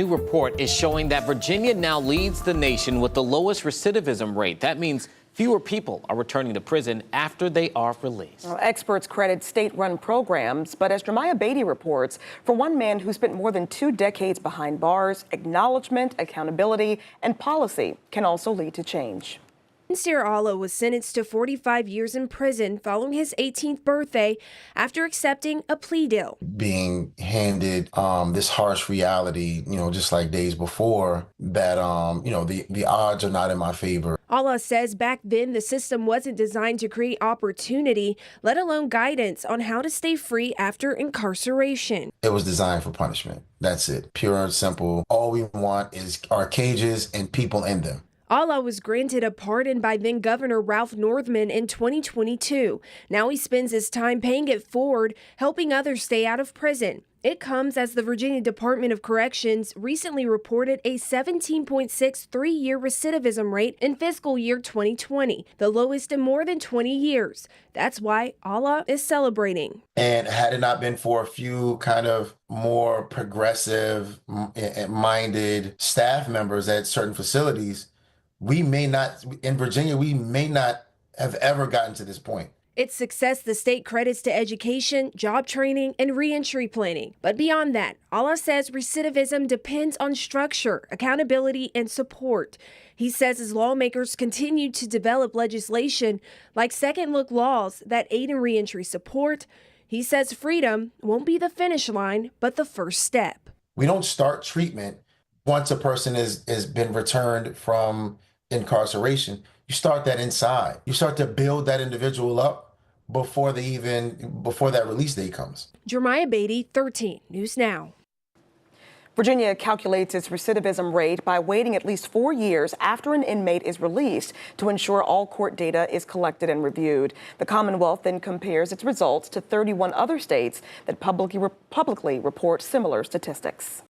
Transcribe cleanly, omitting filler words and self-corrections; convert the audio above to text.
New report is showing that Virginia now leads the nation with the lowest recidivism rate. That means fewer people are returning to prison after they are released. Well, experts credit state-run programs, but as Jeremiah Beatty reports, for one man who spent more than 2 decades behind bars, acknowledgement, accountability, and policy can also lead to change. Sincere Allah was sentenced to 45 years in prison following his 18th birthday after accepting a plea deal. Being handed this harsh reality, just like days before, that, the odds are not in my favor. Allah says back then the system wasn't designed to create opportunity, let alone guidance on how to stay free after incarceration. It was designed for punishment. That's it. Pure and simple. All we want is our cages and people in them. Allah was granted a pardon by then Governor Ralph Northam in 2022. Now he spends his time paying it forward, helping others stay out of prison. It comes as the Virginia Department of Corrections recently reported a 17.6 3-year recidivism rate in fiscal year 2020, the lowest in more than 20 years. That's why Allah is celebrating. And had it not been for a few kind of more progressive minded staff members at certain facilities, we may not have ever gotten to this point. Its success the state credits to education, job training, and reentry planning. But beyond that, Allah says recidivism depends on structure, accountability, and support. He says as lawmakers continue to develop legislation like second look laws that aid in reentry support, he says freedom won't be the finish line, but the first step. We don't start treatment once a person has been returned from incarceration. You start that inside. You start to build that individual up before that release date comes. Jeremiah Beatty, 13 News Now. Virginia calculates its recidivism rate by waiting at least 4 years after an inmate is released to ensure all court data is collected and reviewed. The Commonwealth then compares its results to 31 other states that publicly report similar statistics.